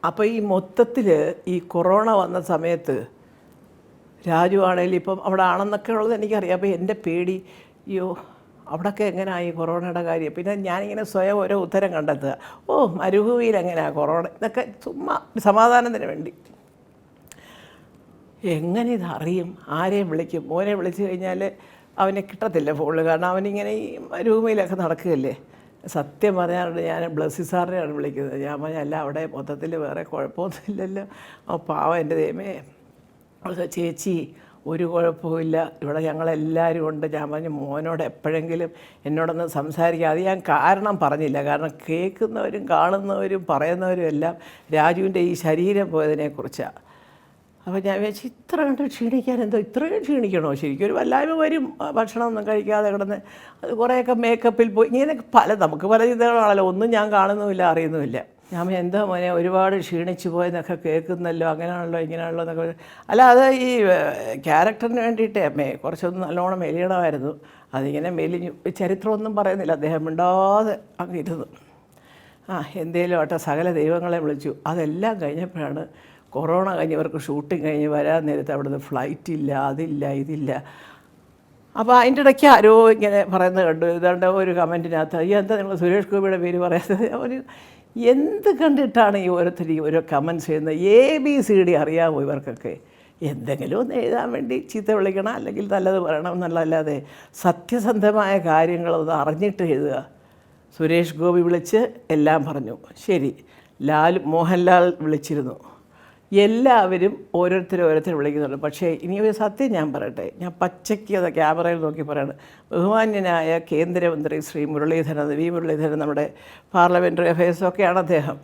അപ്പോൾ ഈ മൊത്തത്തിൽ ഈ കൊറോണ വന്ന സമയത്ത് രാജു ആണെങ്കിലും ഇപ്പം അവിടെ ആണെന്നൊക്കെ ഉള്ളത് എനിക്കറിയാം. അപ്പോൾ എൻ്റെ പേടി, അയ്യോ അവിടെയൊക്കെ എങ്ങനെയായി കൊറോണയുടെ കാര്യം. പിന്നെ ഞാനിങ്ങനെ സ്വയം ഓരോ ഉത്തരം കണ്ടെത്തുക. മരുഭൂമിയിൽ എങ്ങനെയാണ് കൊറോണ, ഇതൊക്കെ ചുമ്മാ സമാധാനത്തിന് വേണ്ടി. എങ്ങനെ ഇതറിയും, ആരെയും വിളിക്കും? മോനെ വിളിച്ചു കഴിഞ്ഞാൽ അവനെ കിട്ടത്തില്ല ഫോണിൽ, കാരണം അവനിങ്ങനെ ഈ മരുഭൂമിയിലൊക്കെ നടക്കുകയല്ലേ. സത്യം പറഞ്ഞാൽ ഞാൻ ബ്ലസ്സി സാറിനെയാണ് വിളിക്കുന്നത്. ഞാൻ പറഞ്ഞല്ല, അവിടെ മൊത്തത്തിൽ വേറെ കുഴപ്പമൊന്നുമില്ലല്ലോ. പാവം എൻ്റെ ദൈവമേ, ചേച്ചി ഒരു കുഴപ്പമില്ല, ഇവിടെ ഞങ്ങളെല്ലാവരും ഉണ്ട്. ഞാൻ പറഞ്ഞു മോനോട് എപ്പോഴെങ്കിലും എന്നോടൊന്ന് സംസാരിക്കുക. അത് ഞാൻ കാരണം പറഞ്ഞില്ല, കാരണം കേൾക്കുന്നവരും കാണുന്നവരും പറയുന്നവരും എല്ലാം രാജുവിൻ്റെ ഈ ശരീരം പോയതിനെക്കുറിച്ചാണ്. അപ്പോൾ ഞാൻ വിചാരിച്ചു, ഇത്ര കണ്ട് ക്ഷീണിക്കാൻ എന്തോ ഇത്രയും ക്ഷീണിക്കണോ? ശരിക്കും ഒരു വല്ലായ്മ വരും, ഭക്ഷണമൊന്നും കഴിക്കാതെ കിടന്ന്. അത് കുറേയൊക്കെ മേക്കപ്പിൽ പോയി ഇങ്ങനെയൊക്കെ നമുക്ക് പല ചിന്തകളാണല്ലോ, ഒന്നും ഞാൻ കാണുന്നുമില്ല അറിയുന്നുമില്ല. ഞാൻ എന്തോ മോനെ ഒരുപാട് ക്ഷീണിച്ചു പോയെന്നൊക്കെ കേൾക്കുന്നല്ലോ, അങ്ങനെയാണല്ലോ ഇങ്ങനെയാണല്ലോ എന്നൊക്കെ. അല്ല, അത് ഈ ക്യാരക്ടറിന് വേണ്ടിയിട്ടേ കുറച്ചൊന്നും നല്ലോണം മെലിയണമായിരുന്നു. അതിങ്ങനെ മെലിഞ്ഞു. ചരിത്രമൊന്നും പറയുന്നില്ല, അദ്ദേഹം മിണ്ടാതെ അങ്ങ് ഇരുന്നു. എന്തേലും ആട്ടെ, സകല ദൈവങ്ങളെ വിളിച്ചു. അതെല്ലാം കഴിഞ്ഞപ്പോഴാണ് കൊറോണ കഴിഞ്ഞവർക്ക് ഷൂട്ടിങ് കഴിഞ്ഞ് വരാൻ നേരത്തെ അവിടുന്ന് ഫ്ലൈറ്റ് ഇല്ല, അതില്ല, ഇതില്ല. അപ്പോൾ അതിൻ്റെ ഇടയ്ക്ക് ആരോ ഇങ്ങനെ പറയുന്നത് കണ്ടു. ഏതാണ്ട് ഒരു കമൻറ്റിനകത്ത്, എന്താ നിങ്ങൾ സുരേഷ് ഗോപിയുടെ പേര് പറയാത്തത്? ഒരു എന്ത് കണ്ടിട്ടാണ് ഈ ഓരോരുത്തർ ഈ ഓരോ കമൻറ്റ്സ് ചെയ്യുന്നത്? ABCD അറിയാമോ ഇവർക്കൊക്കെ? എന്തെങ്കിലും ഒന്ന് എഴുതാൻ വേണ്ടി ചീത്ത വിളിക്കണം, അല്ലെങ്കിൽ നല്ലത് പറയണം എന്നുള്ളതല്ലാതെ സത്യസന്ധമായ കാര്യങ്ങളൊന്ന് അറിഞ്ഞിട്ട് എഴുതുക. സുരേഷ് ഗോപി വിളിച്ച് എല്ലാം പറഞ്ഞു, ശരി. മോഹൻലാൽ വിളിച്ചിരുന്നു, എല്ലാവരും ഓരോരുത്തർ വിളിക്കുന്നുണ്ട്. പക്ഷേ ഇനി ഒരു സത്യം ഞാൻ പറയട്ടെ, ഞാൻ പച്ചയ്ക്ക് അത് ക്യാമറയിൽ നോക്കി പറയാണ്. ബഹുമാന്യനായ കേന്ദ്രമന്ത്രി ശ്രീ വി മുരളീധരൻ, നമ്മുടെ പാർലമെൻ്ററി അഫയേഴ്സൊക്കെയാണ് അദ്ദേഹം.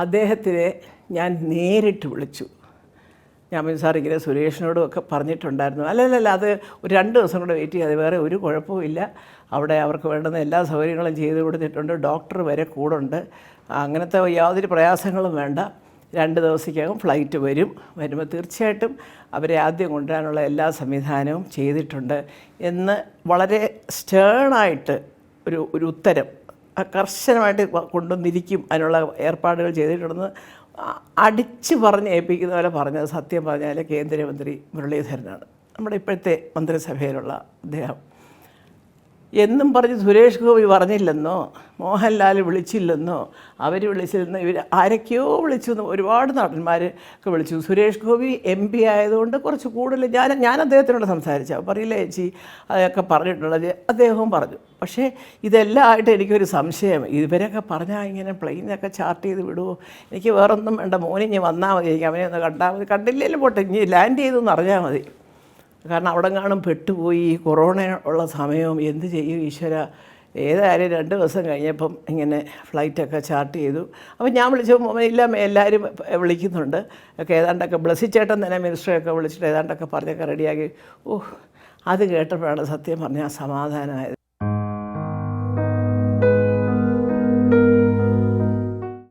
അദ്ദേഹത്തിനെ ഞാൻ നേരിട്ട് വിളിച്ചു. ഞാൻ സാർ ഇങ്ങനെ സുരേഷിനോടും ഒക്കെ പറഞ്ഞിട്ടുണ്ടായിരുന്നു. അല്ലല്ല, അത് ഒരു 2 ദിവസം കൂടെ വെയിറ്റ് ചെയ്യാതെ, വേറെ ഒരു കുഴപ്പമില്ല. അവിടെ അവർക്ക് വേണ്ടുന്ന എല്ലാ സൗകര്യങ്ങളും ചെയ്തു കൊടുത്തിട്ടുണ്ട്, ഡോക്ടർ വരെ കൂടുണ്ട്, അങ്ങനത്തെ യാതൊരു പ്രയാസങ്ങളും വേണ്ട. 2 ദിവസത്തേക്കകം ഫ്ലൈറ്റ് വരുമ്പോൾ തീർച്ചയായിട്ടും അവരെ ആദ്യം കൊണ്ടുവരാനുള്ള എല്ലാ സംവിധാനവും ചെയ്തിട്ടുണ്ട് എന്ന് വളരെ സ്റ്റേണായിട്ട് ഒരു ഉത്തരം കർശനമായിട്ട് കൊണ്ടുവന്നിരിക്കും, അതിനുള്ള ഏർപ്പാടുകൾ ചെയ്തിട്ടുണ്ടെന്ന് അടിച്ച് പറഞ്ഞ് ഏൽപ്പിക്കുന്ന പോലെ പറഞ്ഞത് സത്യം പറഞ്ഞാൽ കേന്ദ്രമന്ത്രി മുരളീധരനാണ്, നമ്മുടെ ഇപ്പോഴത്തെ മന്ത്രിസഭയിലുള്ള അദ്ദേഹം. എന്നും പറഞ്ഞ് സുരേഷ് ഗോപി പറഞ്ഞില്ലെന്നോ, മോഹൻലാൽ വിളിച്ചില്ലെന്നോ, അവർ വിളിച്ചില്ലെന്നോ, ഇവർ ആരൊക്കെയോ വിളിച്ചു, ഒരുപാട് നടന്മാരൊക്കെ വിളിച്ചു. സുരേഷ് ഗോപി MP ആയതുകൊണ്ട് കുറച്ച് കൂടുതൽ ഞാൻ അദ്ദേഹത്തിനോട് സംസാരിച്ചു. പറയില്ല ചേച്ചി അതൊക്കെ പറഞ്ഞിട്ടുള്ളത് അദ്ദേഹവും പറഞ്ഞു. പക്ഷേ ഇതെല്ലാം ആയിട്ട് എനിക്കൊരു സംശയം, ഇവരൊക്കെ പറഞ്ഞാൽ ഇങ്ങനെ പ്ലെയിനൊക്കെ ചാർട്ട് ചെയ്ത് വിടുമോ? എനിക്ക് വേറൊന്നും വേണ്ട, മോനിഞ്ഞ് വന്നാൽ മതി, എനിക്ക് അവനെ ഒന്ന് കണ്ടാൽ മതി, കണ്ടില്ലെങ്കിലും പോട്ടെ, ഇനി ലാൻഡ് ചെയ്തെന്ന് അറിഞ്ഞാൽ മതി. കാരണം അവിടെ കാണും പെട്ടുപോയി, കൊറോണ ഉള്ള സമയവും എന്ത് ചെയ്യും ഈശ്വര. ഏതായാലും 2 ദിവസം കഴിഞ്ഞപ്പം ഇങ്ങനെ ഫ്ലൈറ്റൊക്കെ ചാർട്ട് ചെയ്തു. അപ്പോൾ ഞാൻ വിളിച്ചപ്പോൾ ഇല്ല, എല്ലാവരും വിളിക്കുന്നുണ്ട് ഒക്കെ, ഏതാണ്ടൊക്കെ ബ്ലസ്സിച്ചേട്ടൻ തന്നെ മിനിസ്റ്ററെയൊക്കെ വിളിച്ചിട്ട് ഏതാണ്ടൊക്കെ പറഞ്ഞൊക്കെ റെഡിയാക്കി. അത് കേട്ടപ്പോഴാണ് സത്യം പറഞ്ഞാൽ സമാധാനമായത്.